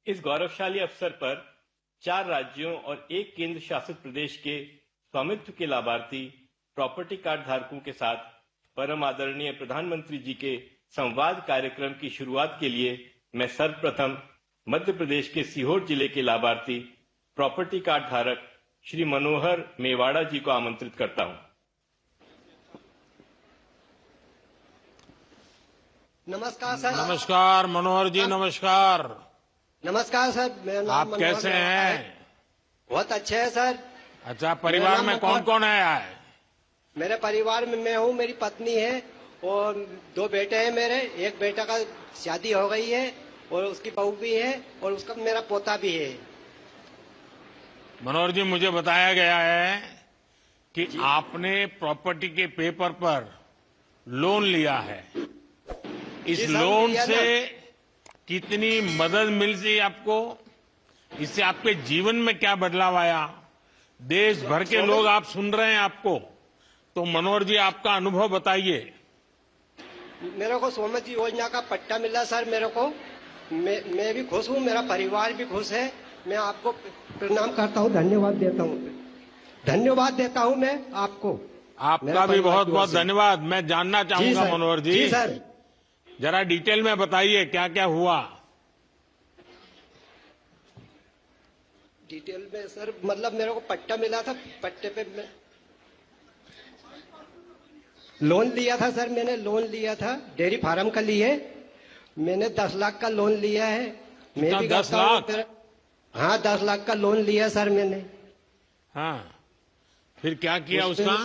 इस गौरवशाली अवसर पर 4 राज्यों और 1 केंद्र शासित प्रदेश के स्वामित्व के लाभार्थी प्रॉपर्टी कार्ड धारकों के साथ परम आदरणीय प्रधानमंत्री जी के संवाद कार्यक्रम की शुरुआत के लिए मैं सर्वप्रथम मध्य प्रदेश के सीहोर जिले के लाभार्थी प्रॉपर्टी कार्ड धारक श्री मनोहर मेवाड़ा जी को आमंत्रित करता हूं। नमस्कार सर। नमस्कार मनोहर जी, नमस्कार। नमस्कार सर, मेरा नाम आप कैसे हैं? बहुत अच्छे हैं सर। अच्छा, परिवार में कौन कौन है? मेरे परिवार में मैं हूँ, मेरी पत्नी है और 2 बेटे हैं मेरे। एक बेटा का शादी हो गई है और उसकी बहू भी है और उसका मेरा पोता भी है। मनोहर जी, मुझे बताया गया है कि आपने प्रॉपर्टी के पेपर पर लोन लिया है। इस लोन से कितनी मदद मिल रही आपको? इससे आपके जीवन में क्या बदलाव आया? देश भर के लोग आप सुन रहे हैं आपको, तो मनोहर जी आपका अनुभव बताइए। मेरे को स्वामित्व योजना का पट्टा मिला सर मेरे को। मैं भी खुश हूँ, मेरा परिवार भी खुश है। मैं आपको प्रणाम करता हूँ, धन्यवाद देता हूँ मैं आपको। आपका भी बहुत बहुत धन्यवाद। मैं जानना चाहूंगा मनोहर जी, जी सर, जरा डिटेल में बताइए क्या क्या हुआ। डिटेल में सर, मतलब मेरे को पट्टा मिला था। पट्टे पे मैं लोन लिया था सर। मैंने लोन लिया था डेयरी फार्म का लिए। मैंने 10 लाख का लोन लिया है। मैं भी 10 लाख? हाँ, 10 लाख का लोन लिया सर मैंने। हाँ, फिर क्या किया उसका?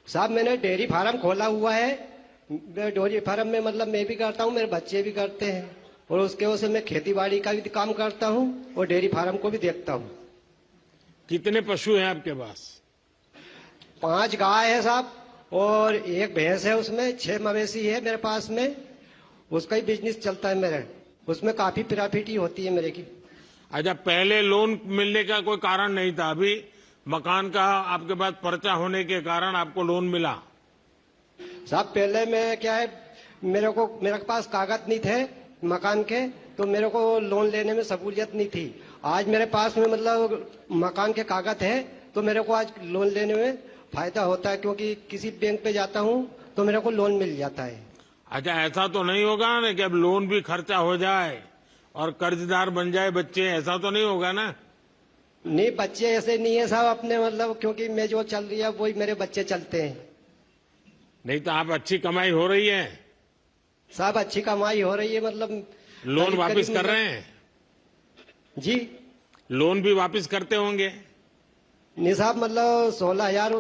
साहब, मैंने डेयरी फार्म खोला हुआ है। डेयरी फार्म में मतलब मैं भी करता हूँ, मेरे बच्चे भी करते हैं और उसके वजह से मैं खेती बाड़ी का भी काम करता हूँ और डेयरी फार्म को भी देखता हूँ। कितने पशु हैं आपके पास? 5 गाय है साहब और 1 भैंस है। उसमें 6 मवेशी है मेरे पास में। उसका ही बिजनेस चलता है मेरे। उसमें काफी प्रॉफिट ही होती है मेरे की। अच्छा, पहले लोन मिलने का कोई कारण नहीं था, अभी मकान का आपके पास पर्चा होने के कारण आपको लोन मिला? साहब, पहले में क्या है, मेरे पास कागज नहीं थे मकान के, तो मेरे को लोन लेने में सहूलियत नहीं थी। आज मेरे पास में मतलब मकान के कागज है तो मेरे को आज लोन लेने में फायदा होता है, क्योंकि किसी बैंक पे जाता हूँ तो मेरे को लोन मिल जाता है। अच्छा, ऐसा तो नहीं होगा ना कि अब लोन भी खर्चा हो जाए और कर्जदार बन जाए बच्चे? ऐसा तो नहीं होगा ना? नहीं, बच्चे ऐसे नहीं है साहब अपने, मतलब क्योंकि मैं जो चल रही है वही मेरे बच्चे चलते हैं। नहीं तो आप अच्छी कमाई हो रही है साहब, अच्छी कमाई हो रही है। मतलब लोन वापस कर रहे हैं? जी, लोन भी वापस करते होंगे? नहीं साहब, मतलब 16,000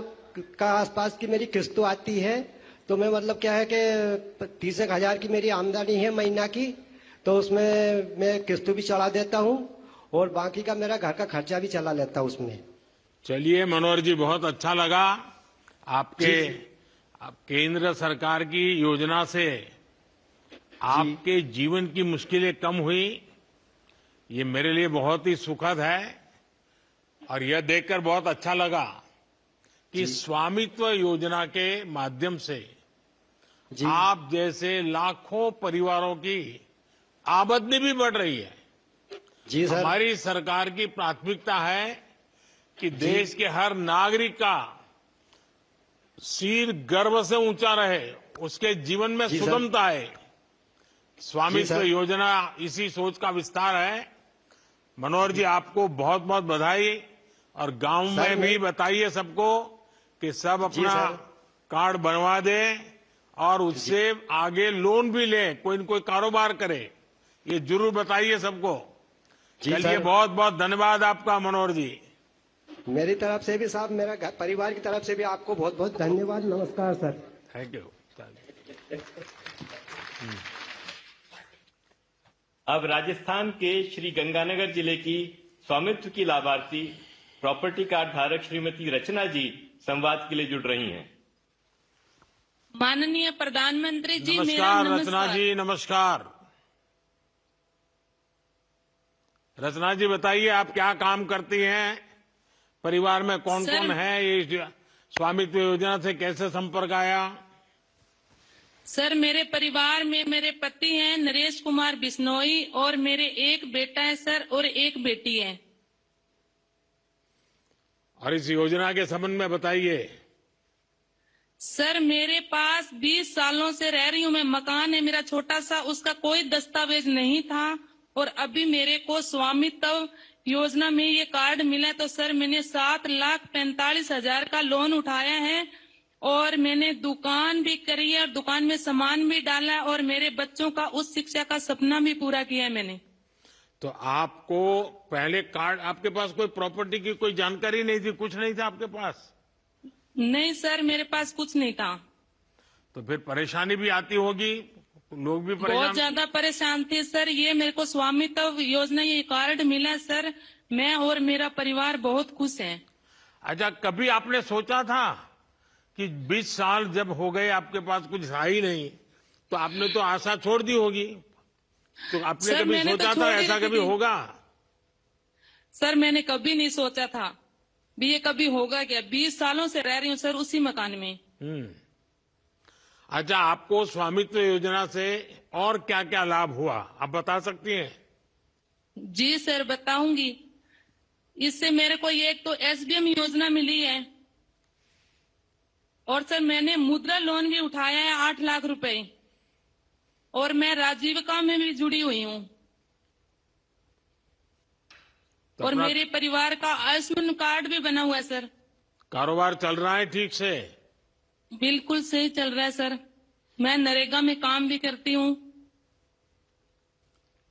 का आसपास की मेरी किस्त आती है। तो मैं मतलब क्या है कि 30,000 की मेरी आमदनी है महीना की, तो उसमें मैं किस्त भी चढ़ा देता हूँ और बाकी का मेरा घर का खर्चा भी चला लेता हूँ उसमें। चलिए मनोहर जी, बहुत अच्छा लगा। आपके केंद्र सरकार की योजना से आपके जीवन की मुश्किलें कम हुई, ये मेरे लिए बहुत ही सुखद है। और यह देखकर बहुत अच्छा लगा कि स्वामित्व योजना के माध्यम से आप जैसे लाखों परिवारों की आमदनी भी बढ़ रही है। जी सर। हमारी सरकार की प्राथमिकता है कि देश के हर नागरिक का सिर गर्व से ऊंचा रहे, उसके जीवन में सुगमता आए। स्वामित्व योजना इसी सोच का विस्तार है। मनोहर जी, आपको बहुत बहुत बधाई। और गांव में भी बताइए सबको कि सब अपना कार्ड बनवा दें और उससे आगे लोन भी लें, कोई न कोई कारोबार करे। ये जरूर बताइए सबको। चलिए, बहुत बहुत धन्यवाद आपका मनोहर जी। मेरी तरफ से भी साहब, मेरा परिवार की तरफ से भी आपको बहुत बहुत धन्यवाद। नमस्कार सर। Thank you. अब राजस्थान के श्री गंगानगर जिले की स्वामित्व की लाभार्थी प्रॉपर्टी कार्ड धारक श्रीमती रचना जी संवाद के लिए जुड़ रही हैं। माननीय प्रधानमंत्री जी, नमस्कार रचना जी, नमस्कार। रचना जी, बताइए आप क्या काम करती हैं? परिवार में कौन कौन है? ये स्वामित्व योजना से कैसे संपर्क आया? सर मेरे परिवार में मेरे पति हैं नरेश कुमार बिश्नोई और मेरे एक बेटा है सर और एक बेटी है। और इस योजना के संबंध में बताइए। सर मेरे पास 20 सालों से रह रही हूँ मैं, मकान है मेरा छोटा सा, उसका कोई दस्तावेज नहीं था और अभी मेरे को स्वामित्व योजना में ये कार्ड मिला तो सर मैंने 7,45,000 का लोन उठाया है और मैंने दुकान भी करी है और दुकान में सामान भी डाला और मेरे बच्चों का उच्च शिक्षा का सपना भी पूरा किया है मैंने। तो आपको पहले कार्ड, आपके पास कोई प्रॉपर्टी की कोई जानकारी नहीं थी, कुछ नहीं था आपके पास? नहीं सर मेरे पास कुछ नहीं था। तो फिर परेशानी भी आती होगी, लोग भी बहुत परेशान। ज्यादा परेशान थे सर। ये मेरे को स्वामित्व योजना ये कार्ड मिला सर, मैं और मेरा परिवार बहुत खुश है। अच्छा, कभी आपने सोचा था कि 20 साल जब हो गए आपके पास कुछ था ही नहीं, तो आपने तो आशा छोड़ दी होगी, तो आपने सर, कभी मैंने तो सोचा छोड़ था ही ऐसा रखी कभी थी। होगा? सर मैंने कभी नहीं सोचा था भी ये कभी होगा क्या। 20 सालों से रह रही हूँ सर उसी मकान में। अच्छा, आपको स्वामित्व योजना से और क्या क्या लाभ हुआ, आप बता सकती हैं? जी सर बताऊंगी। इससे मेरे को ये एक तो एसडीएम योजना मिली है और सर मैंने मुद्रा लोन भी उठाया है 8 लाख रुपए और मैं राजीविका में भी जुड़ी हुई हूँ तो और अपना मेरे परिवार का आयुष्मान कार्ड भी बना हुआ है सर। कारोबार चल रहा है ठीक से? बिल्कुल सही चल रहा है सर। मैं नरेगा में काम भी करती हूँ।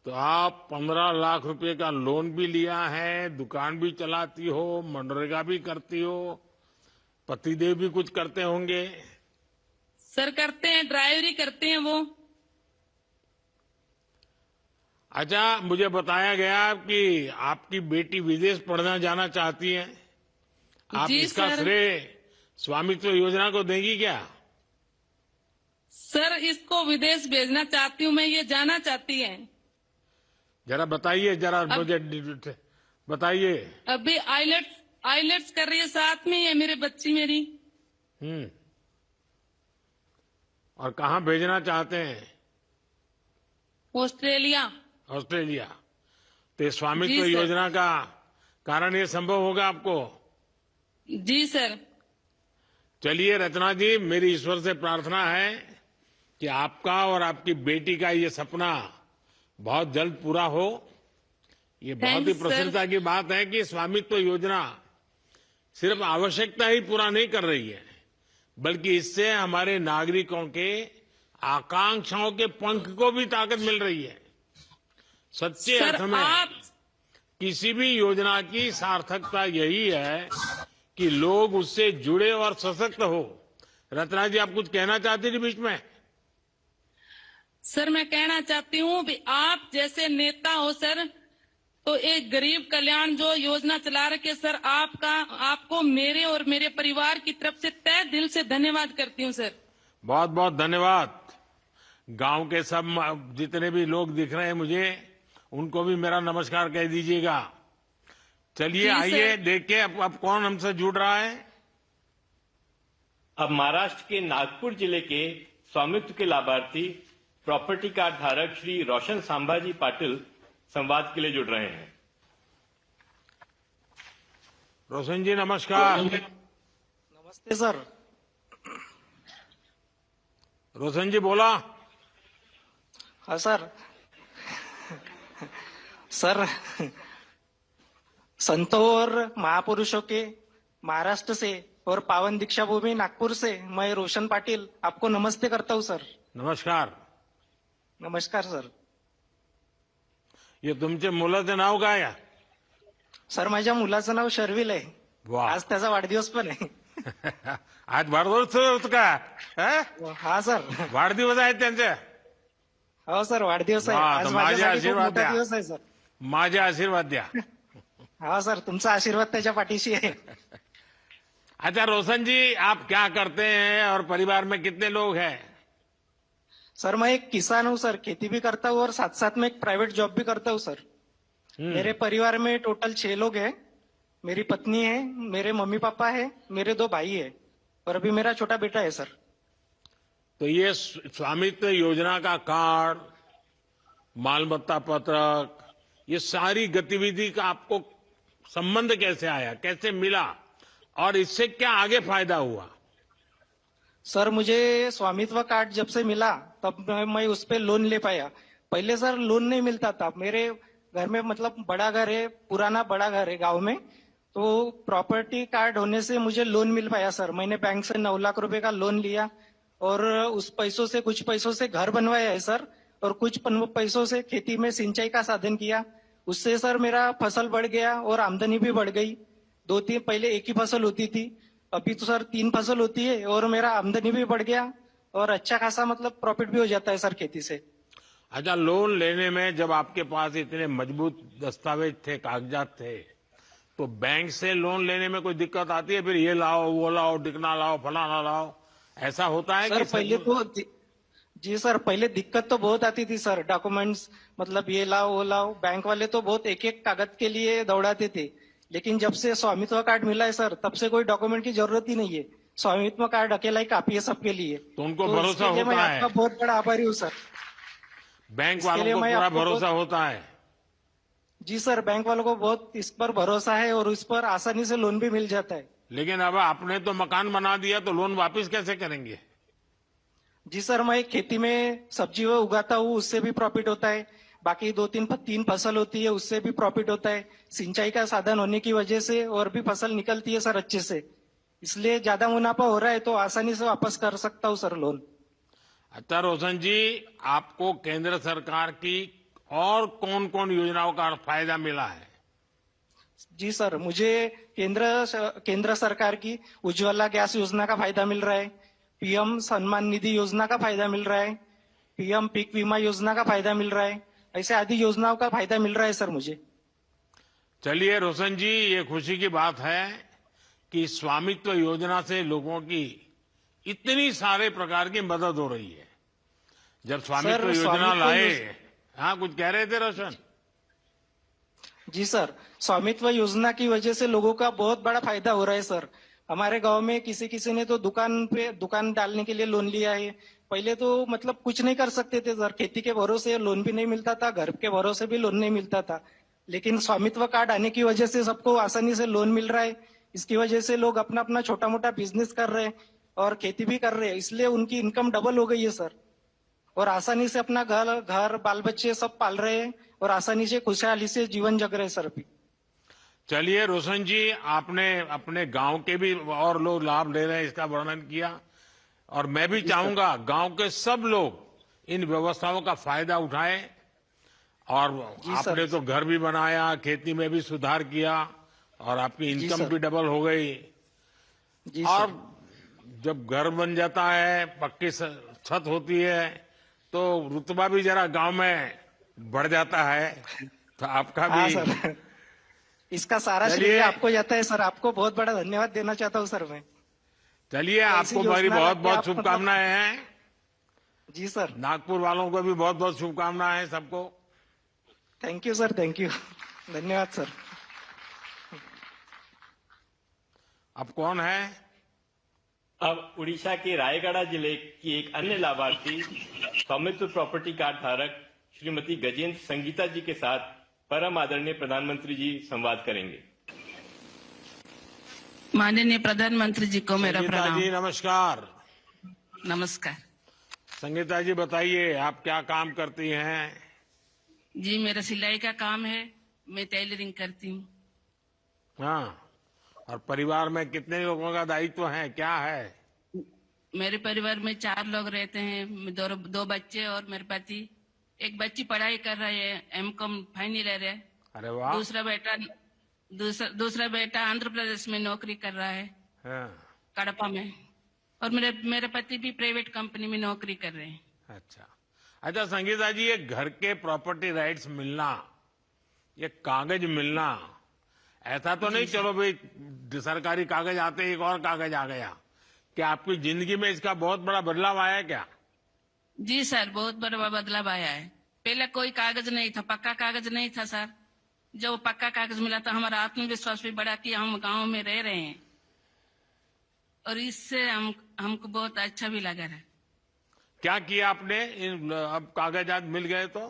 तो आप 15 लाख रुपए का लोन भी लिया है, दुकान भी चलाती हो, मनरेगा भी करती हो, पतिदेव भी कुछ करते होंगे? सर करते हैं, ड्राइवरी करते हैं वो। अच्छा, मुझे बताया गया कि आपकी बेटी विदेश पढ़ना जाना चाहती है, आप जी इसका सर। श्रेय स्वामित्व योजना को देंगी क्या? सर इसको विदेश भेजना चाहती हूँ मैं, ये जाना चाहती है। जरा बताइए, जरा मुझे बताइए। अभी आइलेट्स कर रही है, साथ में ही है मेरे बच्ची मेरी। और कहाँ भेजना चाहते हैं? ऑस्ट्रेलिया। ऑस्ट्रेलिया। तो ये स्वामित्व जी सर। योजना का कारण ये संभव होगा आपको? जी सर। चलिए रचना जी, मेरी ईश्वर से प्रार्थना है कि आपका और आपकी बेटी का ये सपना बहुत जल्द पूरा हो। ये बहुत ही Thanks, sir. प्रसन्नता की बात है कि स्वामित्व योजना सिर्फ आवश्यकता ही पूरा नहीं कर रही है, बल्कि इससे हमारे नागरिकों के आकांक्षाओं के पंख को भी ताकत मिल रही है। सच्चे सर अर्थ में आप किसी भी योजना की सार्थकता यही है कि लोग उससे जुड़े और सशक्त हो। रत्ना जी, आप कुछ कहना चाहती थी बीच में? सर मैं कहना चाहती हूँ भी आप जैसे नेता हो सर, तो एक गरीब कल्याण जो योजना चला रखे सर, आपको मेरे और मेरे परिवार की तरफ से तहे दिल से धन्यवाद करती हूँ सर। बहुत बहुत धन्यवाद। गांव के सब जितने भी लोग दिख रहे हैं मुझे, उनको भी मेरा नमस्कार कह दीजिएगा। चलिए जी, आइए सर। देखिए अब कौन हमसे जुड़ रहा है। अब महाराष्ट्र के नागपुर जिले के स्वामित्व के लाभार्थी प्रॉपर्टी कार्ड धारक श्री रोशन संभाजी पाटिल संवाद के लिए जुड़ रहे हैं। रोशन जी नमस्कार। नमस्ते सर। रोशन जी बोला। हाँ सर। सर संतों और महापुरुषों के महाराष्ट्र से और पावन दीक्षा भूमि नागपुर से मैं रोशन पाटिल आपको नमस्ते करता हूँ सर। नमस्कार। नमस्कार सर। हे तुमच्या मुलाचं नाव काय आहे? सर माझ्या मुलाचं नाव शर्विल आहे। वा. आज त्याचा वाढदिवस पण आहे। आज वाढदिवस होतो का? हा सर। वाढदिवस आहे त्यांचा? हो सर वाढदिवस आहे। वा, आज तर माझे माझ्यासाठी खूप आशीर्वाद मोठा द्या. दिवस आहे सर। माझे आशीर्वाद द्या। हा सर तुमचा आशीर्वाद त्याच्या पाठीशी आहे। अच्छा रोशन जी, आप क्या करते हैं और परिवार में कितने लोग हैं? सर मैं एक किसान हूँ सर, खेती भी करता हूँ और साथ साथ में एक प्राइवेट जॉब भी करता हूँ सर। मेरे परिवार में टोटल 6 लोग हैं। मेरी पत्नी है, मेरे मम्मी पापा है, मेरे 2 भाई है और अभी मेरा छोटा बेटा है सर। तो ये स्वामित्व योजना का कार्ड, मालमत्ता पत्रक, ये सारी गतिविधि का आपको संबंध कैसे आया, कैसे मिला और इससे क्या आगे फायदा हुआ? सर मुझे स्वामित्व कार्ड जब से मिला तब मैं उस पे लोन ले पाया। पहले सर लोन नहीं मिलता था। मेरे घर में मतलब बड़ा घर है, पुराना बड़ा घर है गांव में, तो प्रॉपर्टी कार्ड होने से मुझे लोन मिल पाया सर। मैंने बैंक से 9 लाख रुपए का लोन लिया और उस पैसों से कुछ पैसों से घर बनवाया है सर, और कुछ पैसों से खेती में सिंचाई का साधन किया। उससे सर मेरा फसल बढ़ गया और आमदनी भी बढ़ गई। 2-3 पहले एक ही फसल होती थी, अभी तो सर 3 फसल होती है और मेरा आमदनी भी बढ़ गया और अच्छा खासा मतलब प्रॉफिट भी हो जाता है सर खेती से। अच्छा, लोन लेने में जब आपके पास इतने मजबूत दस्तावेज थे, कागजात थे, तो बैंक से लोन लेने में कोई दिक्कत आती है? फिर ये लाओ, वो लाओ, दिखना लाओ, फलाना लाओ, ऐसा होता है? सर कि पहले तो जी सर, पहले दिक्कत तो बहुत आती थी सर। डॉक्यूमेंट्स मतलब ये लाओ वो लाओ, बैंक वाले तो बहुत एक एक कागज के लिए दौड़ाते थे। लेकिन जब से स्वामित्व कार्ड मिला है सर, तब से कोई डॉक्यूमेंट की जरूरत ही नहीं है। स्वामित्व कार्ड अकेला ही काफी है सबके लिए। तो उनको तो भरोसा इसके लिए मैं होता है? आपका बहुत बड़ा आभारी हूँ सर। बैंक वालों को पूरा भरोसा होता है? जी सर, बैंक वालों को बहुत इस पर भरोसा है और इस पर आसानी से लोन भी मिल जाता है। लेकिन अब आपने तो मकान बना दिया, तो लोन वापस कैसे करेंगे? जी सर, मैं खेती में सब्जी वो उगाता हूँ, उससे भी प्रॉफिट होता है। बाकी 2-3 फसल होती है, उससे भी प्रॉफिट होता है। सिंचाई का साधन होने की वजह से और भी फसल निकलती है सर अच्छे से, इसलिए ज्यादा मुनाफा हो रहा है तो आसानी से वापस कर सकता हूँ सर लोन। अच्छा रोशन जी, आपको केंद्र सरकार की और कौन कौन योजनाओं का फायदा मिला है? जी सर, मुझे केंद्र सरकार की उज्ज्वला गैस योजना का फायदा मिल रहा है, पीएम सम्मान निधि योजना का फायदा मिल रहा है, पीएम पीक बीमा योजना का फायदा मिल रहा है। ऐसे आदि योजनाओं का फायदा मिल रहा है सर मुझे। चलिए रोशन जी, ये खुशी की बात है कि स्वामित्व योजना से लोगों की इतनी सारे प्रकार की मदद हो रही है। जब स्वामित्व योजना लाए, हाँ कुछ कह रहे थे रोशन? जी सर, स्वामित्व योजना की वजह से लोगों का बहुत बड़ा फायदा हो रहा है सर। हमारे गांव में किसी ने तो दुकान डालने के लिए लोन लिया है। पहले तो मतलब कुछ नहीं कर सकते थे सर, खेती के भरोसे लोन भी नहीं मिलता था, घर के भरोसे भी लोन नहीं मिलता था। लेकिन स्वामित्व कार्ड आने की वजह से सबको आसानी से लोन मिल रहा है। इसकी वजह से लोग अपना अपना छोटा मोटा बिजनेस कर रहे हैं और खेती भी कर रहे हैं, इसलिए उनकी इनकम डबल हो गई है सर। और आसानी से अपना घर बाल बच्चे सब पाल रहे हैं और आसानी से खुशहाली से जीवन जग रहे हैं सर अभी। चलिए रोशन जी, आपने अपने गांव के भी और लोग लाभ ले रहे हैं, इसका वर्णन किया। और मैं भी चाहूंगा गांव के सब लोग इन व्यवस्थाओं का फायदा उठाएं। और आपने तो घर भी बनाया, खेती में भी सुधार किया और आपकी इनकम भी डबल हो गई। और जब घर बन जाता है, पक्की छत होती है, तो रुतबा भी जरा गांव में बढ़ जाता है। तो आपका भी सर, इसका सारा श्रेय आपको जाता है सर। आपको बहुत बड़ा धन्यवाद देना चाहता हूँ सर मैं। चलिए, आपको मेरी बहुत बहुत शुभकामनाएं हैं। जी सर, नागपुर वालों को भी बहुत बहुत शुभकामनाएं हैं सबको। Thank you sir, thank you, धन्यवाद सर। अब कौन है? अब उड़ीसा के रायगढ़ जिले की एक अन्य लाभार्थी स्वामित्व प्रॉपर्टी कार्ड धारक श्रीमती गजेंद्र संगीता जी के साथ परम आदरणीय प्रधानमंत्री जी संवाद करेंगे। माननीय प्रधानमंत्री जी को मेरा संगीता प्रणाम। जी नमस्कार। नमस्कार संगीता जी बताइए, आप क्या काम करती हैं? जी, मेरा सिलाई का काम है, मैं टेलरिंग करती हूँ। हाँ, और परिवार में कितने लोगों का दायित्व है, क्या है? मेरे परिवार में 4 लोग रहते हैं, दो बच्चे और मेरे पति। एक बच्ची पढ़ाई कर रही है, एमकॉम फाइनल ईयर है। अरे वाह। दूसरा बेटा आंध्र प्रदेश में नौकरी कर रहा है, हाँ। कड़पा में। और मेरे पति भी प्राइवेट कंपनी में नौकरी कर रहे हैं। अच्छा संगीता जी, ये घर के प्रॉपर्टी राइट्स मिलना, ये कागज मिलना, ऐसा तो नहीं चलो भाई सरकारी कागज आते एक और कागज आ गया? क्या आपकी जिंदगी में इसका बहुत बड़ा बदलाव आया है क्या? जी सर, बहुत बड़ा बदलाव आया है। पहले कोई कागज नहीं था, पक्का कागज नहीं था सर। जब पक्का कागज मिला तो हमारा आत्मविश्वास भी बढ़ा कि हम गांव में रह रहे हैं, और इससे हमको बहुत अच्छा भी लगा है। क्या किया आपने? अब कागजात मिल गए तो?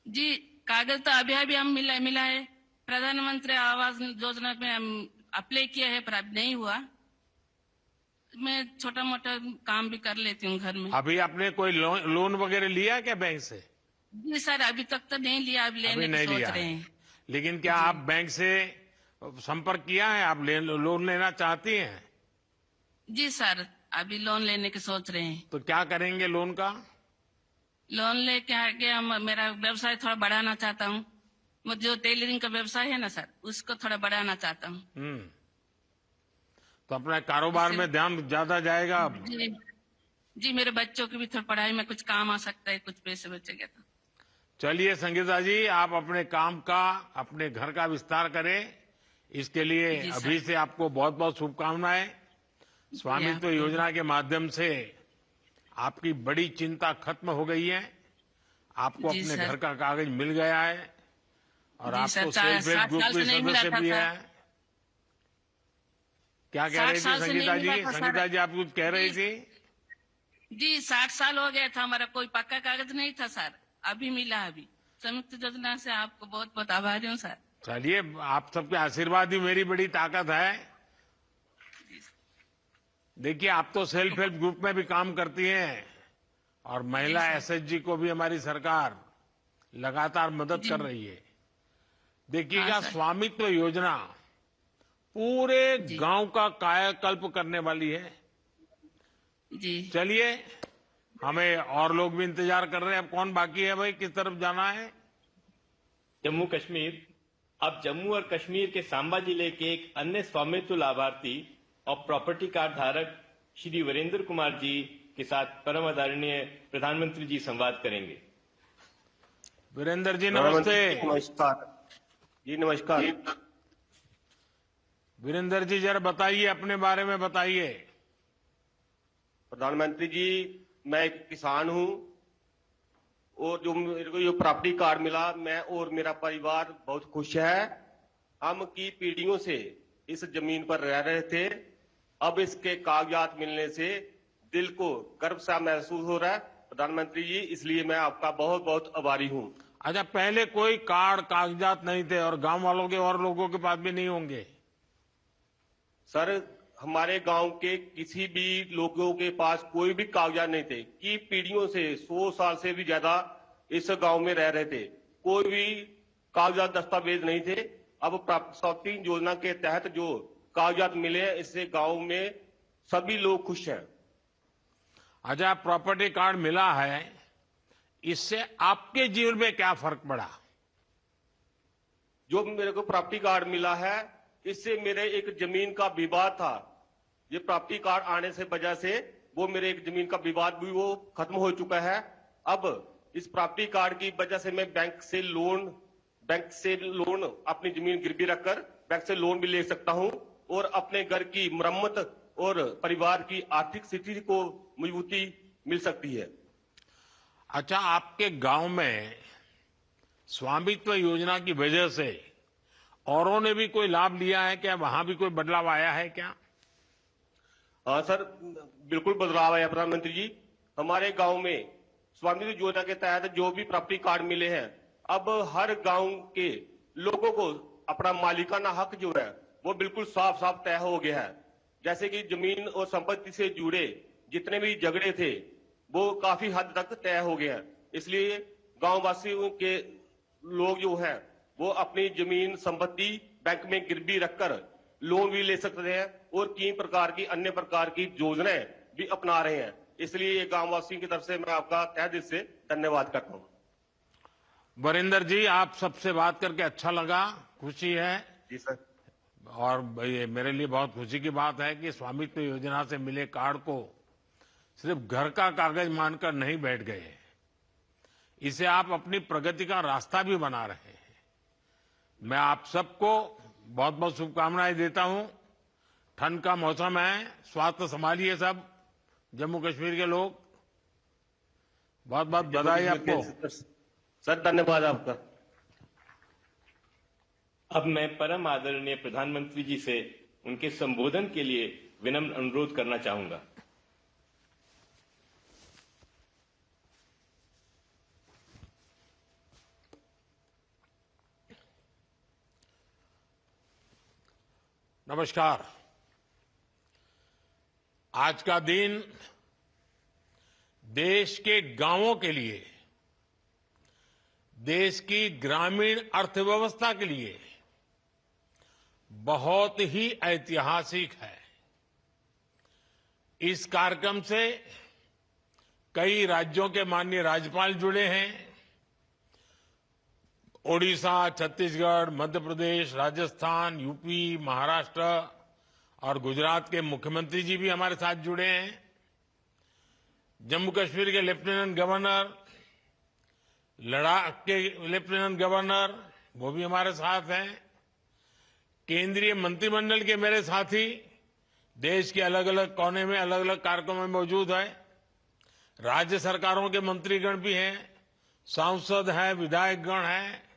जी, कागज तो अभी अभी हम मिला है। प्रधानमंत्री आवास योजना में हम अप्लाई किया है, पर अब नहीं हुआ। मैं छोटा मोटा काम भी कर लेती हूँ घर में। अभी आपने कोई लोन वगैरह लिया क्या बैंक से? जी सर, अभी तक तो नहीं लिया, अब अभी लेने नहीं की सोच लिया रहे है। हैं। लेकिन क्या आप बैंक से संपर्क किया है? आप लोन लेना चाहती हैं? जी सर, अभी लोन लेने की सोच रहे हैं। तो क्या करेंगे लोन का? लोन लेके आगे हम मेरा व्यवसाय थोड़ा बढ़ाना चाहता हूँ। मुझे जो टेलरिंग का व्यवसाय है ना सर, उसको थोड़ा बढ़ाना चाहता हूँ। तो अपने कारोबार में ध्यान ज्यादा जाएगा अब? जी जी, मेरे बच्चों की भी थोड़ी पढ़ाई में कुछ काम आ सकता है, कुछ पैसे बचेंगे तो। चलिए संगीता जी, आप अपने काम का, अपने घर का विस्तार करें। इसके लिए जी सर। अभी से आपको बहुत बहुत शुभकामनाएं। स्वामित्व आपको। योजना के माध्यम से आपकी बड़ी चिंता खत्म हो गई है। आपको जी अपने सर। घर का कागज मिल गया है और जी आपको सर, सेल्फ हेल्प 60 ग्रुप साल के से नहीं मिला सदस्य था भी सर। है। क्या कह 60 रही थी साल से नहीं संगीता जी? मिला था सर। संगीता जी आप कुछ कह रही थी? जी, 60 साल हो गया था, हमारा कोई पक्का कागज नहीं था सर, अभी मिला। अभी संयुक्त योजना से आपको बहुत बहुत आभारी हूँ सर। चलिए, आप सबके आशीर्वाद ही मेरी बड़ी ताकत है। देखिए, आप तो सेल्फ हेल्प ग्रुप में भी काम करती हैं और महिला एसएचजी को भी हमारी सरकार लगातार मदद कर रही है। देखिएगा, हाँ, सर। स्वामित्व योजना पूरे गांव का कायाकल्प करने वाली है। जी चलिए, हमें और लोग भी इंतजार कर रहे हैं। अब कौन बाकी है भाई? किस तरफ जाना है? जम्मू कश्मीर। अब जम्मू और कश्मीर के सांबा जिले के एक अन्य स्वामित्व लाभार्थी और प्रॉपर्टी कार्ड धारक श्री वीरेंद्र कुमार जी के साथ परम आदरणीय प्रधानमंत्री जी संवाद करेंगे। वीरेंद्र जी नमस्ते। नमस्कार जी। नमस्कार वीरेंद्र जी, जरा बताइए, अपने बारे में बताइए। प्रधानमंत्री जी, मैं एक किसान हूं और जो मेरे को जो प्रॉपर्टी कार्ड मिला, मैं और मेरा परिवार बहुत खुश है। हम की पीढ़ियों से इस जमीन पर रह रहे थे, अब इसके कागजात मिलने से दिल को गर्व सा महसूस हो रहा है प्रधानमंत्री जी, इसलिए मैं आपका बहुत बहुत आभारी हूं। अच्छा, पहले कोई कार्ड कागजात नहीं थे और गांव वालों के और लोगों के पास भी नहीं होंगे? सर, हमारे गांव के किसी भी लोगों के पास कोई भी कागजात नहीं थे कि पीढ़ियों से 100 साल से भी ज्यादा इस गांव में रह रहे थे, कोई भी कागजात दस्तावेज नहीं थे। अब प्राप्ति योजना के तहत जो कागजात मिले हैं, इससे गांव में सभी लोग खुश हैं। अच्छा, प्रॉपर्टी कार्ड मिला है, इससे आपके जीवन में क्या फर्क पड़ा? जो मेरे को प्रॉपर्टी कार्ड मिला है, इससे मेरे एक जमीन का विवाद था, ये प्रॉपर्टी कार्ड आने से वजह से वो मेरे एक जमीन का विवाद भी वो खत्म हो चुका है। अब इस प्रॉपर्टी कार्ड की वजह से मैं बैंक से लोन अपनी जमीन गिरवी रखकर बैंक से लोन भी ले सकता हूं और अपने घर की मरम्मत और परिवार की आर्थिक स्थिति को मजबूती मिल सकती है। अच्छा, आपके गांव में स्वामित्व योजना की वजह से औरों ने भी कोई लाभ लिया है क्या? वहां भी कोई बदलाव आया है क्या? हाँ सर, बिल्कुल बदलाव आया प्रधानमंत्री जी। हमारे गांव में स्वामित्व योजना के तहत जो भी प्रॉपर्टी कार्ड मिले हैं, अब हर गांव के लोगों को अपना मालिकाना हक जो है वो बिल्कुल साफ साफ तय हो गया है। जैसे कि जमीन और संपत्ति से जुड़े जितने भी झगड़े थे वो काफी हद तक तय हो गए हैं। इसलिए गांव वासियों के लोग जो हैं वो अपनी जमीन संपत्ति बैंक में गिरवी रखकर लोन भी ले सकते हैं और कई प्रकार की अन्य प्रकार की योजनाएं भी अपना रहे हैं। इसलिए ये गांव वासियों की तरफ से मैं आपका तहे दिल से धन्यवाद करता हूं। वीरेंद्र जी, आप सबसे बात करके अच्छा लगा, खुशी है। जी सर। और ये मेरे लिए बहुत खुशी की बात है कि स्वामित्व योजना से मिले कार्ड को सिर्फ घर का कागज मानकर नहीं बैठ गए, इसे आप अपनी प्रगति का रास्ता भी बना रहे हैं। मैं आप सबको बहुत बहुत शुभकामनाएं देता हूं। ठंड का मौसम है, स्वास्थ्य संभालिए सब जम्मू कश्मीर के लोग। बहुत बहुत बधाई आपको। सर धन्यवाद आपका। अब मैं परम आदरणीय प्रधानमंत्री जी से उनके संबोधन के लिए विनम्र अनुरोध करना चाहूंगा। नमस्कार। आज का दिन देश के गांवों के लिए, देश की ग्रामीण अर्थव्यवस्था के लिए बहुत ही ऐतिहासिक है। इस कार्यक्रम से कई राज्यों के माननीय राज्यपाल जुड़े हैं। ओडिशा, छत्तीसगढ़, मध्य प्रदेश, राजस्थान, यूपी, महाराष्ट्र और गुजरात के मुख्यमंत्री जी भी हमारे साथ जुड़े हैं। जम्मू कश्मीर के लेफ्टिनेंट गवर्नर, लद्दाख के लेफ्टिनेंट गवर्नर, वो भी हमारे साथ हैं। केंद्रीय मंत्रिमंडल के मेरे साथी देश के अलग अलग कोने में अलग अलग कार्यक्रमों में मौजूद है। राज्य सरकारों के मंत्रीगण भी हैं, सांसद हैं, विधायकगण हैं,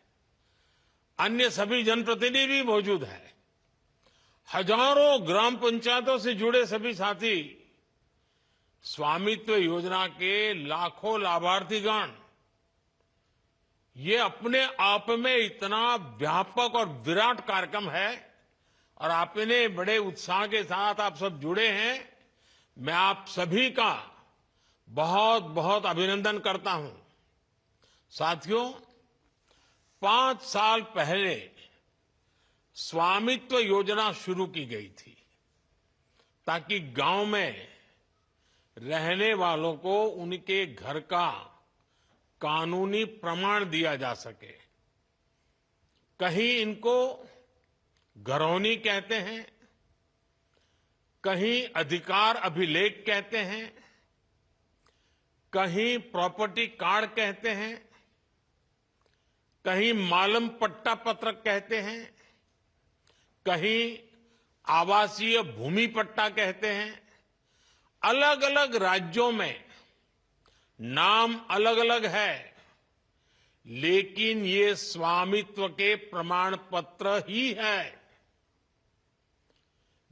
अन्य सभी जनप्रतिनिधि भी मौजूद हैं। हजारों ग्राम पंचायतों से जुड़े सभी साथी, स्वामित्व योजना के लाखों लाभार्थीगण, ये अपने आप में इतना व्यापक और विराट कार्यक्रम है और आपने बड़े उत्साह के साथ आप सब जुड़े हैं। मैं आप सभी का बहुत बहुत अभिनंदन करता हूं। साथियों, 5 साल पहले स्वामित्व योजना शुरू की गई थी ताकि गांव में रहने वालों को उनके घर का कानूनी प्रमाण दिया जा सके। कहीं इनको घरौनी कहते हैं, कहीं अधिकार अभिलेख कहते हैं, कहीं प्रॉपर्टी कार्ड कहते हैं, कहीं मालम पट्टा पत्रक कहते हैं, कहीं आवासीय भूमि पट्टा कहते हैं। अलग अलग राज्यों में नाम अलग अलग है, लेकिन ये स्वामित्व के प्रमाण पत्र ही है।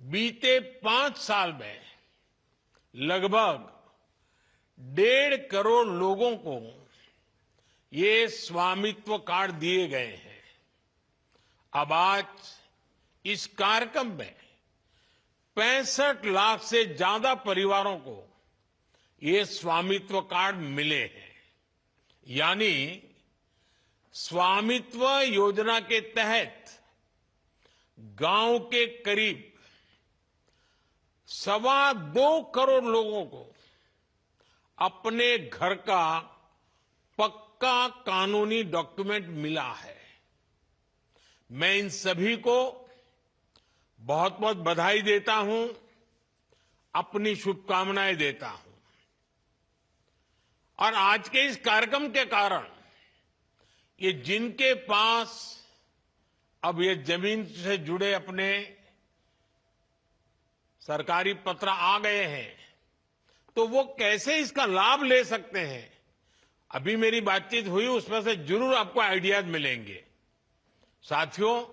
बीते 5 साल में लगभग 1.5 करोड़ लोगों को ये स्वामित्व कार्ड दिए गए हैं। अब आज इस कार्यक्रम में 65 लाख से ज्यादा परिवारों को ये स्वामित्व कार्ड मिले हैं। यानी स्वामित्व योजना के तहत गांव के करीब 2.25 करोड़ लोगों को अपने घर का पक्का कानूनी डॉक्यूमेंट मिला है। मैं इन सभी को बहुत बहुत बधाई देता हूं, अपनी शुभकामनाएं देता हूं। और आज के इस कार्यक्रम के कारण ये जिनके पास अब ये जमीन से जुड़े अपने सरकारी पत्र आ गए हैं, तो वो कैसे इसका लाभ ले सकते हैं, अभी मेरी बातचीत हुई, उसमें से जरूर आपको आइडियाज मिलेंगे। साथियों,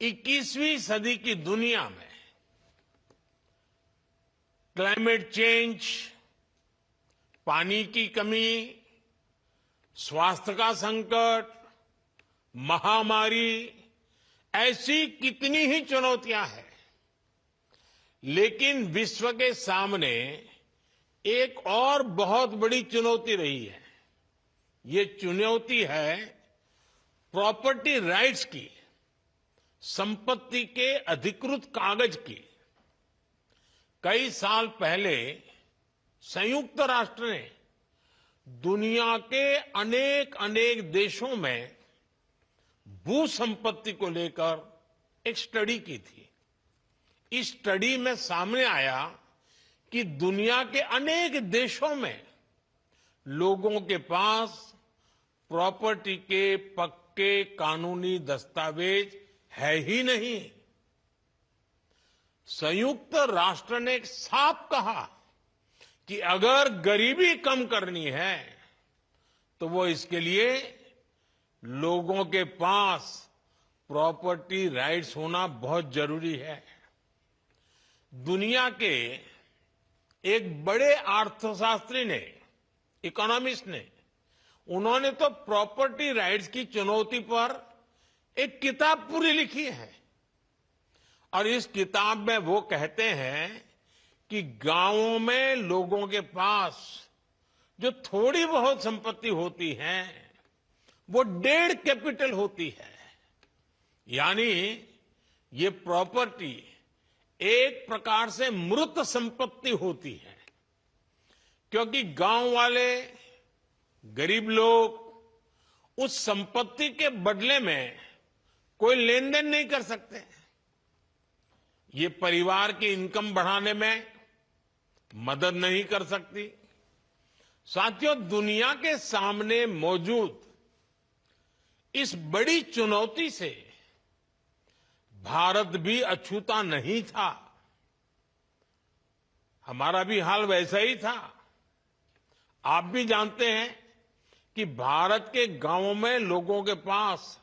21वीं सदी की दुनिया में क्लाइमेट चेंज, पानी की कमी, स्वास्थ्य का संकट, महामारी, ऐसी कितनी ही चुनौतियां हैं, लेकिन विश्व के सामने एक और बहुत बड़ी चुनौती रही है। ये चुनौती है प्रॉपर्टी राइट्स की, संपत्ति के अधिकृत कागज की। कई साल पहले संयुक्त राष्ट्र ने दुनिया के अनेक देशों में भू संपत्ति को लेकर एक स्टडी की थी। इस स्टडी में सामने आया कि दुनिया के अनेक देशों में लोगों के पास प्रॉपर्टी के पक्के कानूनी दस्तावेज है ही नहीं। संयुक्त राष्ट्र ने साफ कहा कि अगर गरीबी कम करनी है तो वो इसके लिए लोगों के पास प्रॉपर्टी राइट्स होना बहुत जरूरी है। दुनिया के एक बड़े अर्थशास्त्री ने, इकोनॉमिस्ट ने, उन्होंने तो प्रॉपर्टी राइट्स की चुनौती पर एक किताब पूरी लिखी है और इस किताब में वो कहते हैं कि गांवों में लोगों के पास जो थोड़ी बहुत संपत्ति होती है वो 1.5 कैपिटल होती है। यानी ये प्रॉपर्टी एक प्रकार से मृत संपत्ति होती है, क्योंकि गांव वाले गरीब लोग उस संपत्ति के बदले में कोई लेन देन नहीं कर सकते। ये परिवार की इनकम बढ़ाने में मदद नहीं कर सकती। साथियों, दुनिया के सामने मौजूद इस बड़ी चुनौती से भारत भी अछूता नहीं था। हमारा भी हाल वैसा ही था। आप भी जानते हैं कि भारत के गांवों में लोगों के पास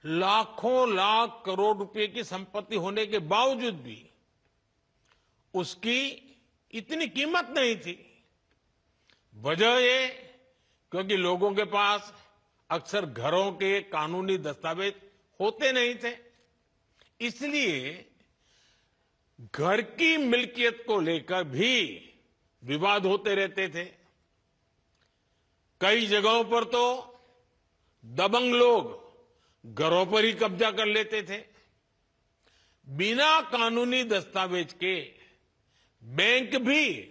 लाखों लाख करोड़ रुपए की संपत्ति होने के बावजूद भी उसकी इतनी कीमत नहीं थी। वजह ये क्योंकि लोगों के पास अक्सर घरों के कानूनी दस्तावेज होते नहीं थे। इसलिए घर की मिल्कियत को लेकर भी विवाद होते रहते थे। कई जगहों पर तो दबंग लोग घरों पर ही कब्जा कर लेते थे। बिना कानूनी दस्तावेज के बैंक भी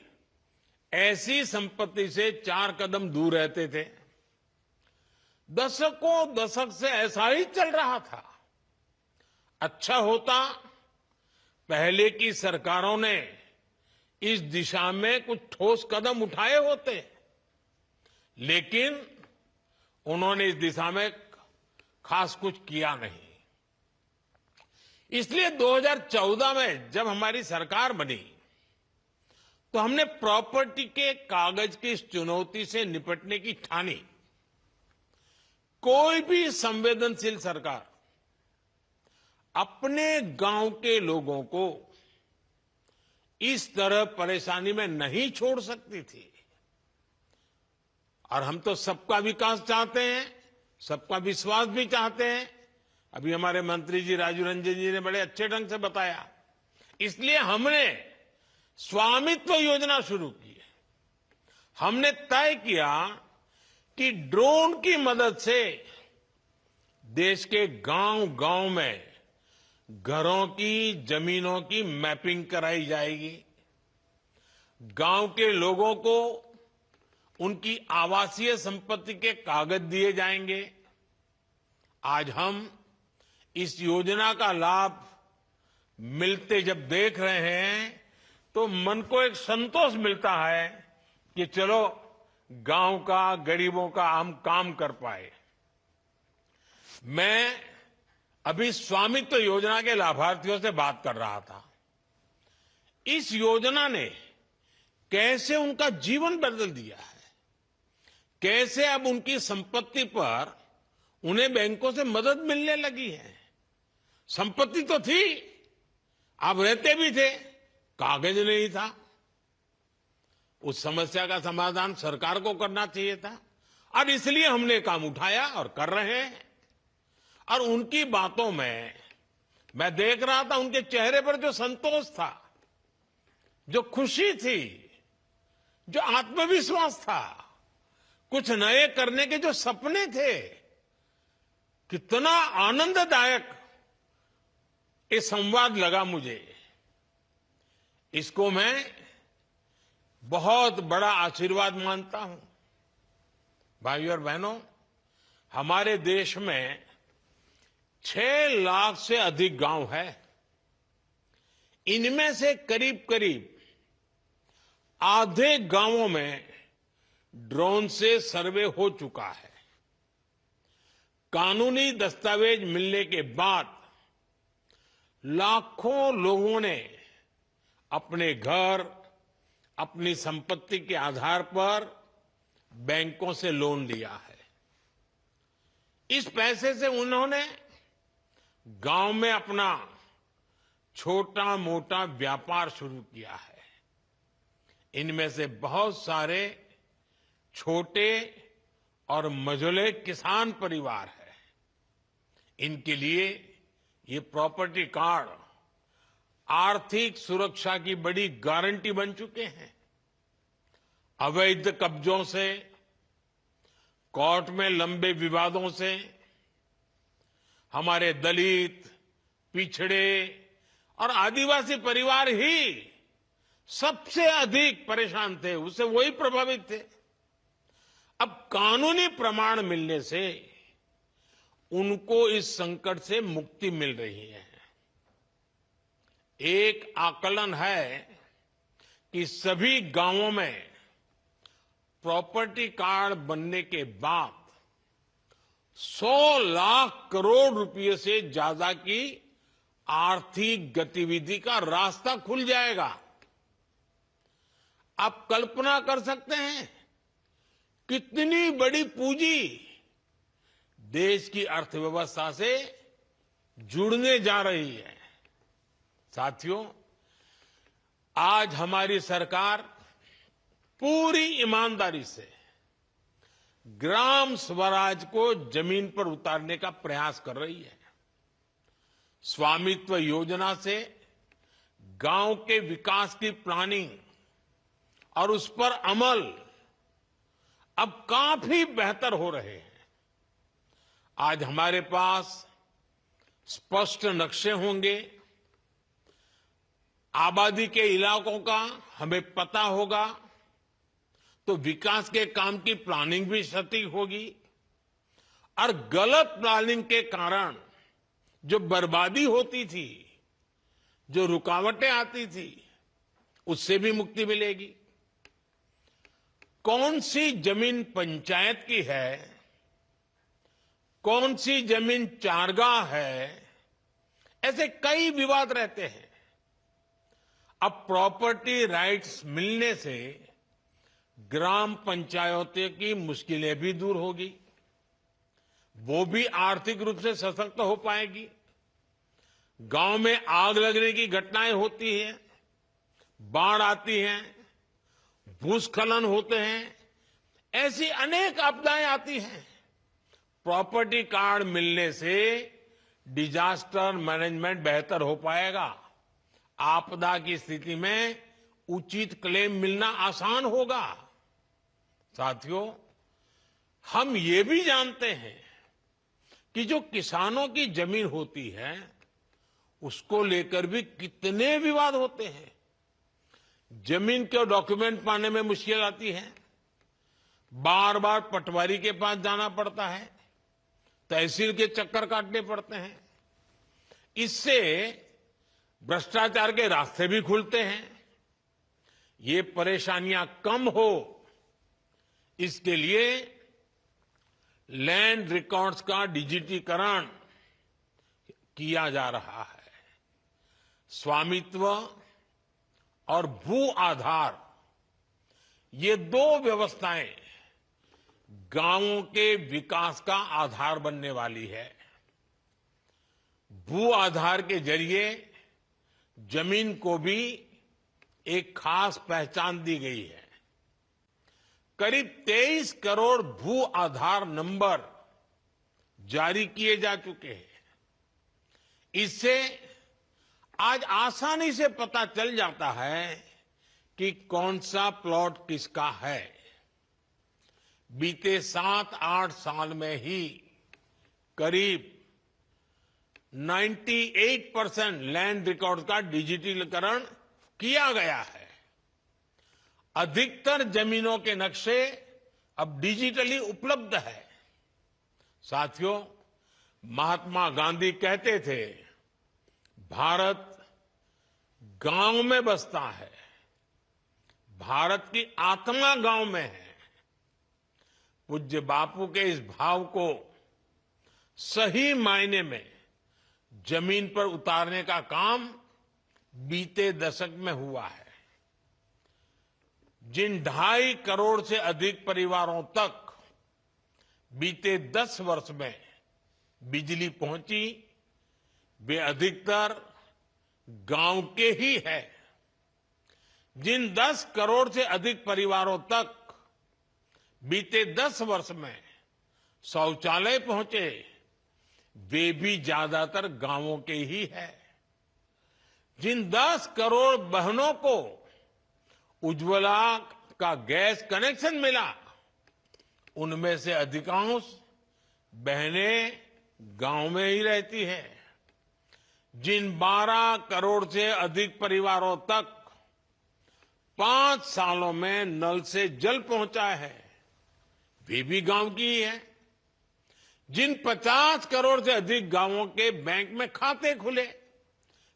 ऐसी संपत्ति से 4 कदम दूर रहते थे। दशकों दशक से ऐसा ही चल रहा था। अच्छा होता पहले की सरकारों ने इस दिशा में कुछ ठोस कदम उठाए होते, लेकिन उन्होंने इस दिशा में खास कुछ किया नहीं। इसलिए 2014 में जब हमारी सरकार बनी तो हमने प्रॉपर्टी के कागज की इस चुनौती से निपटने की ठानी। कोई भी संवेदनशील सरकार अपने गांव के लोगों को इस तरह परेशानी में नहीं छोड़ सकती थी। और हम तो सबका विकास चाहते हैं, सबका विश्वास भी चाहते हैं। अभी हमारे मंत्री जी राजू रंजन जी ने बड़े अच्छे ढंग से बताया। इसलिए हमने स्वामित्व योजना शुरू की। हमने तय किया कि ड्रोन की मदद से देश के गांव-गांव में घरों की, जमीनों की मैपिंग कराई जाएगी। गांव के लोगों को उनकी आवासीय संपत्ति के कागज दिए जाएंगे। आज हम इस योजना का लाभ मिलते जब देख रहे हैं तो मन को एक संतोष मिलता है कि चलो गांव का, गरीबों का हम काम कर पाए। मैं अभी स्वामित्व योजना के लाभार्थियों से बात कर रहा था। इस योजना ने कैसे उनका जीवन बदल दिया है, कैसे अब उनकी संपत्ति पर उन्हें बैंकों से मदद मिलने लगी है। संपत्ति तो थी, आप रहते भी थे, कागज नहीं था। उस समस्या का समाधान सरकार को करना चाहिए था और इसलिए हमने काम उठाया और कर रहे हैं। और उनकी बातों में मैं देख रहा था, उनके चेहरे पर जो संतोष था, जो खुशी थी, जो आत्मविश्वास था, कुछ नए करने के जो सपने थे, कितना आनंददायक ये संवाद लगा मुझे। इसको मैं बहुत बड़ा आशीर्वाद मानता हूं। भाइयों और बहनों, हमारे देश में 6 लाख से अधिक गांव है। इनमें से करीब करीब आधे गांवों में ड्रोन से सर्वे हो चुका है। कानूनी दस्तावेज मिलने के बाद लाखों लोगों ने अपने घर, अपनी संपत्ति के आधार पर बैंकों से लोन लिया है। इस पैसे से उन्होंने गांव में अपना छोटा मोटा व्यापार शुरू किया है। इनमें से बहुत सारे छोटे और मझोले किसान परिवार हैं। इनके लिए ये प्रॉपर्टी कार्ड आर्थिक सुरक्षा की बड़ी गारंटी बन चुके हैं। अवैध कब्जों से, कोर्ट में लंबे विवादों से हमारे दलित, पिछड़े और आदिवासी परिवार ही सबसे अधिक परेशान थे, उससे वही प्रभावित थे। अब कानूनी प्रमाण मिलने से उनको इस संकट से मुक्ति मिल रही है। एक आकलन है कि सभी गांवों में प्रॉपर्टी कार्ड बनने के बाद 100 लाख करोड़ रुपए से ज्यादा की आर्थिक गतिविधि का रास्ता खुल जाएगा। आप कल्पना कर सकते हैं कितनी बड़ी पूंजी देश की अर्थव्यवस्था से जुड़ने जा रही है। साथियों, आज हमारी सरकार पूरी ईमानदारी से ग्राम स्वराज को जमीन पर उतारने का प्रयास कर रही है। स्वामित्व योजना से गांव के विकास की प्लानिंग और उस पर अमल अब काफी बेहतर हो रहे हैं। आज हमारे पास स्पष्ट नक्शे होंगे, आबादी के इलाकों का हमें पता होगा, तो विकास के काम की प्लानिंग भी सटीक होगी और गलत प्लानिंग के कारण जो बर्बादी होती थी, जो रुकावटें आती थी, उससे भी मुक्ति मिलेगी। कौन सी जमीन पंचायत की है, कौन सी जमीन चारगाह है, ऐसे कई विवाद रहते हैं। अब प्रॉपर्टी राइट्स मिलने से ग्राम पंचायतों की मुश्किलें भी दूर होगी, वो भी आर्थिक रूप से सशक्त हो पाएगी। गांव में आग लगने की घटनाएं होती हैं, बाढ़ आती हैं, भूस्खलन होते हैं, ऐसी अनेक आपदाएं आती हैं। प्रॉपर्टी कार्ड मिलने से डिजास्टर मैनेजमेंट बेहतर हो पाएगा। आपदा की स्थिति में उचित क्लेम मिलना आसान होगा। साथियों, हम ये भी जानते हैं कि जो किसानों की जमीन होती है उसको लेकर भी कितने विवाद होते हैं। जमीन के डॉक्यूमेंट पाने में मुश्किल आती है, बार बार पटवारी के पास जाना पड़ता है, तहसील के चक्कर काटने पड़ते हैं। इससे भ्रष्टाचार के रास्ते भी खुलते हैं। ये परेशानियां कम हो, इसके लिए लैंड रिकॉर्ड्स का डिजिटीकरण किया जा रहा है। स्वामित्व और भू आधार, ये दो व्यवस्थाएं गांवों के विकास का आधार बनने वाली है। भू आधार के जरिए जमीन को भी एक खास पहचान दी गई है। करीब 23 करोड़ भू आधार नंबर जारी किए जा चुके हैं। इससे आज आसानी से पता चल जाता है कि कौन सा प्लॉट किसका है। बीते 7-8 साल में ही करीब 98% लैंड रिकॉर्ड का डिजिटलीकरण किया गया है। अधिकतर जमीनों के नक्शे अब डिजिटली उपलब्ध है। साथियों, महात्मा गांधी कहते थे, भारत गांव में बसता है, भारत की आत्मा गांव में है। पूज्य बापू के इस भाव को सही मायने में जमीन पर उतारने का काम बीते दशक में हुआ है। जिन 2.5 करोड़ से अधिक परिवारों तक बीते 10 वर्ष में बिजली पहुंची, वे अधिकतर गांव के ही है। जिन 10 करोड़ से अधिक परिवारों तक बीते 10 वर्ष में शौचालय पहुंचे, वे भी ज्यादातर गांवों के ही है। जिन 10 करोड़ बहनों को उज्ज्वला का गैस कनेक्शन मिला, उनमें से अधिकांश बहनें गांव में ही रहती हैं। जिन 12 करोड़ से अधिक परिवारों तक 5 सालों में नल से जल पहुंचा है, वे भी गांव की ही है। जिन 50 करोड़ से अधिक गांवों के बैंक में खाते खुले,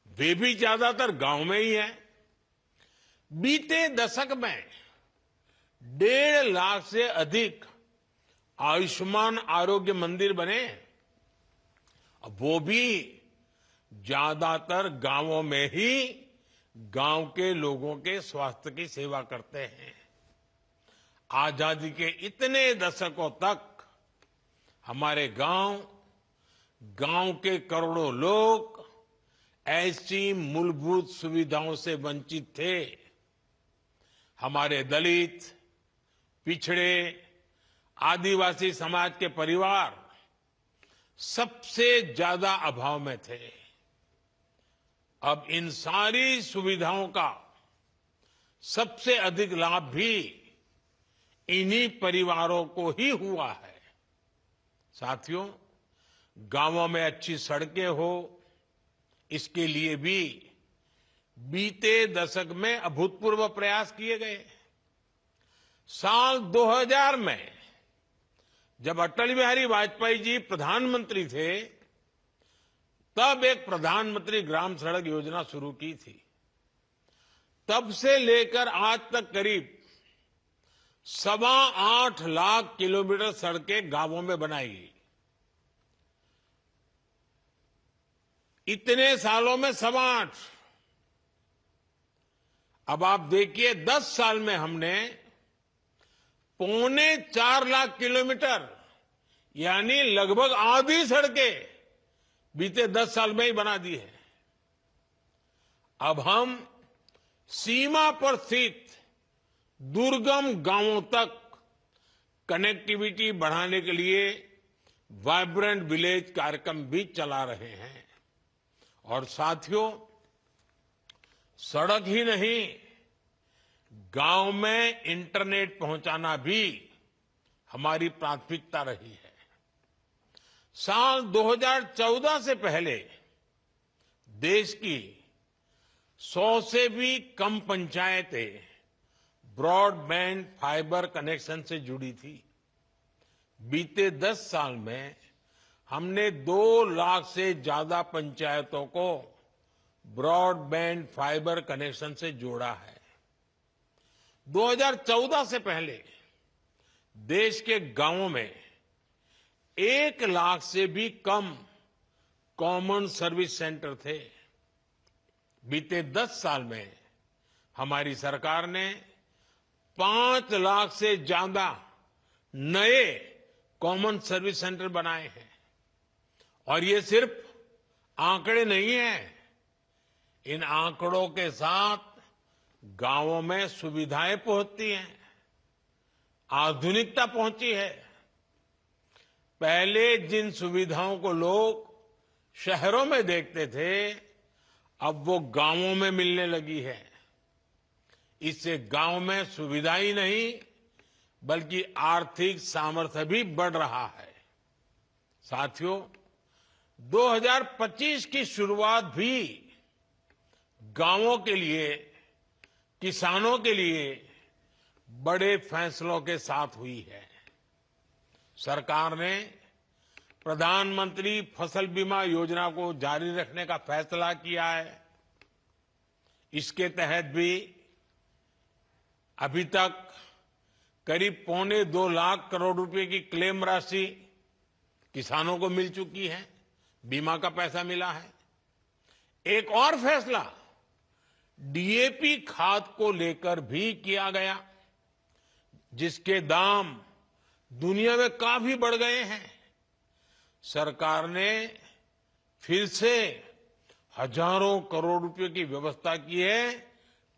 वे भी ज्यादातर गांव में ही है। बीते दशक में 1.5 लाख से अधिक आयुष्मान आरोग्य मंदिर बने, वो भी ज्यादातर गांवों में ही गांव के लोगों के स्वास्थ्य की सेवा करते हैं। आजादी के इतने दशकों तक हमारे गांव के करोड़ों लोग ऐसी मूलभूत सुविधाओं से वंचित थे। हमारे दलित, पिछड़े, आदिवासी समाज के परिवार सबसे ज्यादा अभाव में थे। अब इन सारी सुविधाओं का सबसे अधिक लाभ भी इन्हीं परिवारों को ही हुआ है। साथियों, गांवों में अच्छी सड़कें हो, इसके लिए भी बीते दशक में अभूतपूर्व प्रयास किए गए। साल 2000 में जब अटल बिहारी वाजपेयी जी प्रधानमंत्री थे, तब एक प्रधानमंत्री ग्राम सड़क योजना शुरू की थी। तब से लेकर आज तक करीब 8.25 लाख किलोमीटर सड़कें गांवों में बनाई गई। इतने सालों में 8.25। अब आप देखिए 10 साल में हमने 3.25 लाख किलोमीटर यानी लगभग आधी सड़कें बीते 10 साल में ही बना दी है। अब हम सीमा पर स्थित दुर्गम गांवों तक कनेक्टिविटी बढ़ाने के लिए वाइब्रेंट विलेज कार्यक्रम भी चला रहे हैं। और साथियों, सड़क ही नहीं, गांव में इंटरनेट पहुंचाना भी हमारी प्राथमिकता रही है। साल 2014 से पहले देश की 100 से भी कम पंचायतें ब्रॉडबैंड फाइबर कनेक्शन से जुड़ी थी। बीते 10 साल में हमने 2 लाख से ज्यादा पंचायतों को ब्रॉडबैंड फाइबर कनेक्शन से जोड़ा है। 2014 से पहले देश के गांवों में 1 लाख से भी कम कॉमन सर्विस सेंटर थे। बीते 10 साल में हमारी सरकार ने 5 लाख से ज्यादा नए कॉमन सर्विस सेंटर बनाए हैं। और ये सिर्फ आंकड़े नहीं हैं, इन आंकड़ों के साथ गांवों में सुविधाएं पहुंचती हैं, आधुनिकता पहुंची है। पहले जिन सुविधाओं को लोग शहरों में देखते थे, अब वो गांवों में मिलने लगी है। इससे गांव में सुविधा ही नहीं बल्कि आर्थिक सामर्थ्य भी बढ़ रहा है। साथियों, 2025 की शुरुआत भी गांवों के लिए, किसानों के लिए बड़े फैसलों के साथ हुई है। सरकार ने प्रधानमंत्री फसल बीमा योजना को जारी रखने का फैसला किया है। इसके तहत भी अभी तक करीब 2.25 लाख करोड़ रुपए की क्लेम राशि किसानों को मिल चुकी है, बीमा का पैसा मिला है। एक और फैसला डीएपी खाद को लेकर भी किया गया, जिसके दाम दुनिया में काफी बढ़ गए हैं। सरकार ने फिर से हजारों करोड़ रुपए की व्यवस्था की है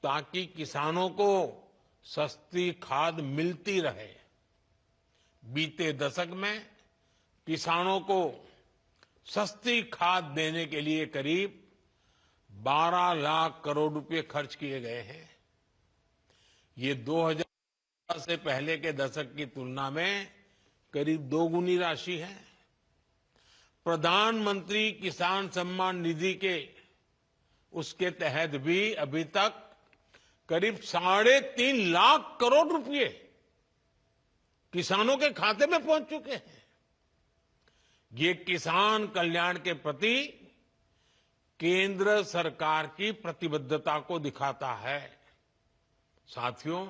ताकि किसानों को सस्ती खाद मिलती रहे। बीते दशक में किसानों को सस्ती खाद देने के लिए करीब 12 लाख करोड़ रुपए खर्च किए गए हैं। ये 2000 से पहले के दशक की तुलना में करीब दोगुनी राशि है। प्रधानमंत्री किसान सम्मान निधि के उसके तहत भी अभी तक करीब 3.5 लाख करोड़ रुपए किसानों के खाते में पहुंच चुके हैं। ये किसान कल्याण के प्रति केंद्र सरकार की प्रतिबद्धता को दिखाता है। साथियों,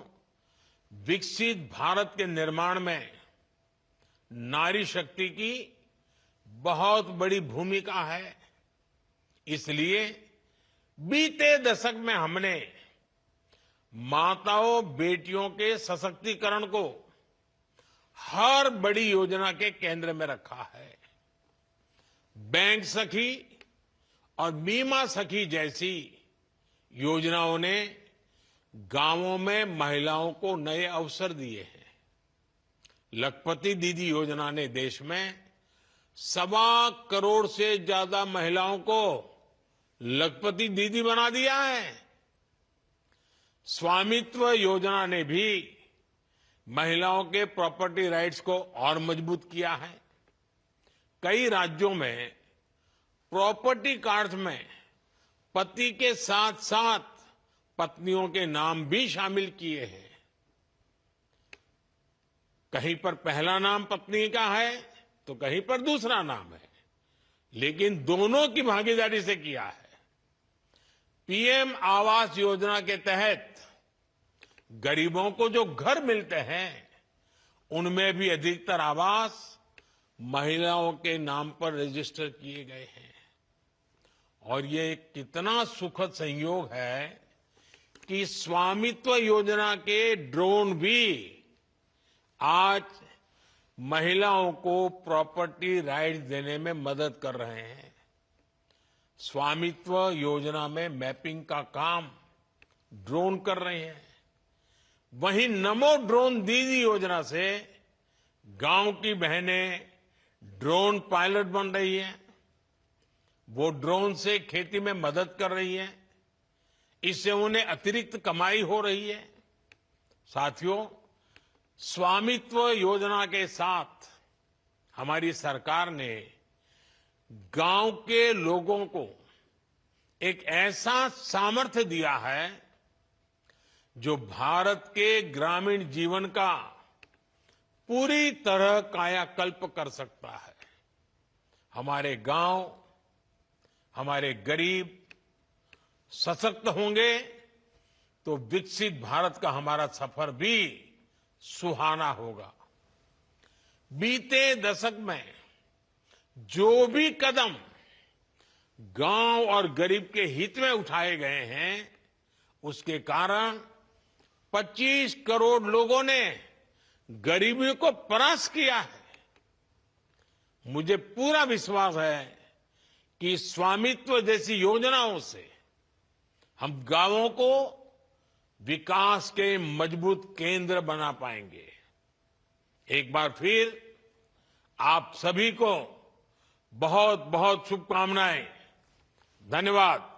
विकसित भारत के निर्माण में नारी शक्ति की बहुत बड़ी भूमिका है। इसलिए बीते दशक में हमने माताओं बेटियों के सशक्तिकरण को हर बड़ी योजना के केंद्र में रखा है। बैंक सखी और बीमा सखी जैसी योजनाओं ने गांवों में महिलाओं को नए अवसर दिए हैं। लखपति दीदी योजना ने देश में 1.25 करोड़ से ज्यादा महिलाओं को लखपति दीदी बना दिया है। स्वामित्व योजना ने भी महिलाओं के प्रॉपर्टी राइट्स को और मजबूत किया है। कई राज्यों में प्रॉपर्टी कार्ड्स में पति के साथ साथ पत्नियों के नाम भी शामिल किए हैं। कहीं पर पहला नाम पत्नी का है तो कहीं पर दूसरा नाम है, लेकिन दोनों की भागीदारी से किया है। पीएम आवास योजना के तहत गरीबों को जो घर मिलते हैं उनमें भी अधिकतर आवास महिलाओं के नाम पर रजिस्टर किए गए हैं। और ये कितना सुखद संयोग है कि स्वामित्व योजना के ड्रोन भी आज महिलाओं को प्रॉपर्टी राइट्स देने में मदद कर रहे हैं। स्वामित्व योजना में मैपिंग का काम ड्रोन कर रहे हैं। वहीं नमो ड्रोन दीदी योजना से गांव की बहनें ड्रोन पायलट बन रही हैं। वो ड्रोन से खेती में मदद कर रही हैं। इससे उन्हें अतिरिक्त कमाई हो रही है। साथियों, स्वामित्व योजना के साथ हमारी सरकार ने गांव के लोगों को एक ऐसा सामर्थ्य दिया है जो भारत के ग्रामीण जीवन का पूरी तरह कायाकल्प कर सकता है। हमारे गांव, हमारे गरीब सशक्त होंगे तो विकसित भारत का हमारा सफर भी सुहाना होगा। बीते दशक में जो भी कदम गांव और गरीब के हित में उठाए गए हैं उसके कारण 25 करोड़ लोगों ने गरीबी को परास्त किया है। मुझे पूरा विश्वास है कि स्वामित्व जैसी योजनाओं से हम गांवों को विकास के मजबूत केंद्र बना पाएंगे। एक बार फिर आप सभी को बहुत बहुत शुभकामनाएं। धन्यवाद।